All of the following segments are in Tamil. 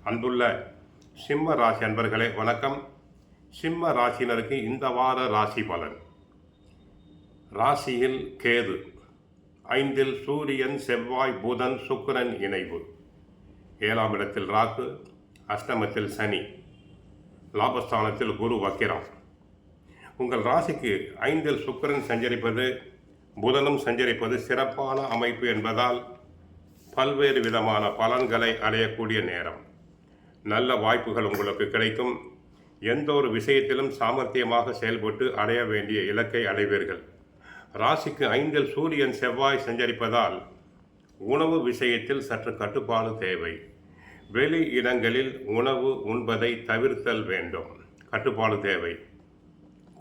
அன்புள்ள சிம்ம ராசி அன்பர்களே வணக்கம். சிம்ம ராசியினருக்கு இந்த வார ராசி பலன். ராசியில் கேது, 5ல் சூரியன், செவ்வாய், புதன், சுக்கிரன் இணைவு, 7ஆம் இடத்தில் ராகு, அஷ்டமத்தில் சனி, லாபஸ்தானத்தில் குரு வக்கிரம். உங்கள் ராசிக்கு 5ல் சுக்கிரன் சஞ்சரிப்பது, புதனும் சஞ்சரிப்பது சிறப்பான அமைப்பு என்பதால் பல்வேறு விதமான பலன்களை அடையக்கூடிய நேரம். நல்ல வாய்ப்புகள் உங்களுக்கு கிடைக்கும். எந்த ஒரு விஷயத்திலும் சாமர்த்தியமாக செயல்பட்டு அடைய வேண்டிய இலக்கை அடைவீர்கள். ராசிக்கு 5ல் சூரியன், செவ்வாய் சஞ்சரிப்பதால் உணவு விஷயத்தில் சற்று கட்டுப்பாடு தேவை. வெளி இடங்களில் உணவு உண்பதை தவிர்த்தல் வேண்டும். கட்டுப்பாடு தேவை.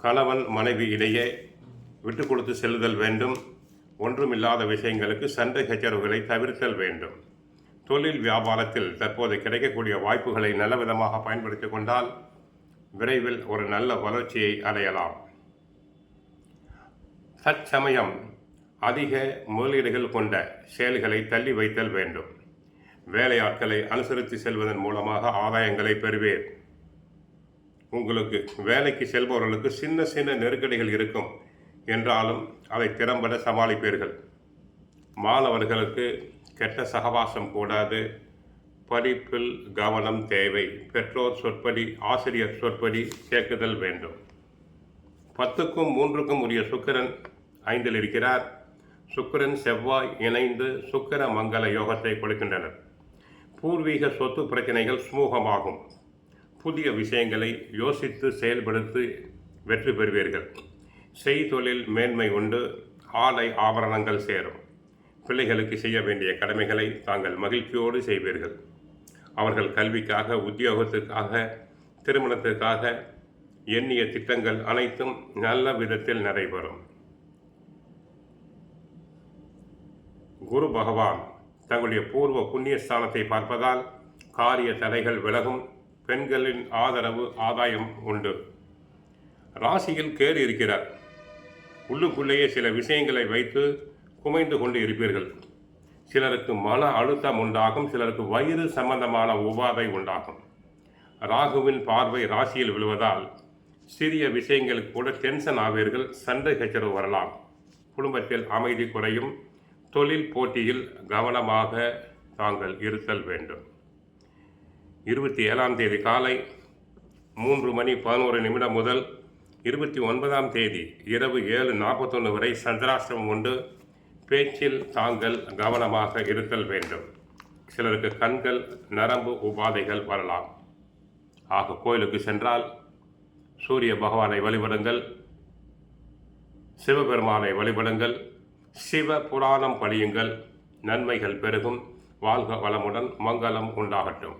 கணவன் மனைவி இடையே விட்டு கொடுத்து செல்லுதல் வேண்டும். ஒன்றுமில்லாத விஷயங்களுக்கு சண்டை சச்சரவுகளை தவிர்த்தல் வேண்டும். தொழில் வியாபாரத்தில் தற்போது கிடைக்கக்கூடிய வாய்ப்புகளை நல்ல விதமாக பயன்படுத்தி கொண்டால் விரைவில் ஒரு நல்ல வளர்ச்சியை அடையலாம். தற்சமயம் அதிக முதலீடுகள் கொண்ட செயல்களை தள்ளி வைத்தல் வேண்டும். வேலையாட்களை அனுசரித்து செல்வதன் மூலமாக ஆதாயங்களை பெறுவேன். உங்களுக்கு வேலைக்கு செல்பவர்களுக்கு சின்ன சின்ன நெருக்கடிகள் இருக்கும் என்றாலும் அதை திறம்பட சமாளிப்பீர்கள். மாணவர்களுக்கு கெட்ட சகவாசம் கூடாது. படிப்பில் கவனம் தேவை. பெற்றோர் சொற்படி, ஆசிரியர் சொற்படி கேட்குதல் வேண்டும். 10க்கும் 3க்கும் உரிய சுக்கிரன் 5ல் இருக்கிறார். சுக்கிரன் செவ்வாய் இணைந்து சுக்கிர மங்கள யோகத்தை கொடுக்கின்றனர். பூர்வீக சொத்து பிரச்சனைகள் சுமூகமாகும். புதிய விஷயங்களை யோசித்து செயல்படுத்தி வெற்றி பெறுவீர்கள். செய்தொழில் மேன்மை உண்டு. ஆடை ஆபரணங்கள் சேரும். பிள்ளைகளுக்கு செய்ய வேண்டிய கடமைகளை தாங்கள் மகிழ்ச்சியோடு செய்வீர்கள். அவர்கள் கல்விக்காக, உத்தியோகத்துக்காக, திருமணத்திற்காக எண்ணிய திட்டங்கள் அனைத்தும் நல்ல விதத்தில் நடைபெறும். குரு பகவான் தங்களுடைய பூர்வ புண்ணிய ஸ்தானத்தை பார்ப்பதால் காரிய தடைகள் விலகும். பெண்களின் ஆதரவு, ஆதாயம் உண்டு. ராசியில் கேது இருக்கிறார். உள்ளுக்குள்ளேயே சில விஷயங்களை வைத்து குமைந்து கொண்டு இருப்பீர்கள். சிலருக்கு மன அழுத்தம் உண்டாகும். சிலருக்கு வயிறு சம்பந்தமான உபாதை உண்டாகும். ராகுவின் பார்வை ராசியில் விழுவதால் சிறிய விஷயங்களுக்கு கூட டென்ஷன் ஆவீர்கள். சண்டை சச்சரவு வரலாம். குடும்பத்தில் அமைதி குறையும். தொழில் போட்டியில் கவனமாக தாங்கள் இருத்தல் வேண்டும். 27ஆம் தேதி காலை 3:11 முதல் 29ஆம் தேதி இரவு 7:41 வரை சந்திராஷ்டமம் உண்டு. பேச்சில் தாங்கள் கவனமாக இருத்தல் வேண்டும். சிலருக்கு கண்கள், நரம்பு உபாதைகள் வரலாம். ஆக கோயிலுக்கு சென்றால் சூரிய பகவானை வழிபடுங்கள், சிவபெருமானை வழிபடுங்கள், சிவ புராணம் படியுங்கள். நன்மைகள் பெருகும். வாழ்க வளமுடன். மங்களம் உண்டாகட்டும்.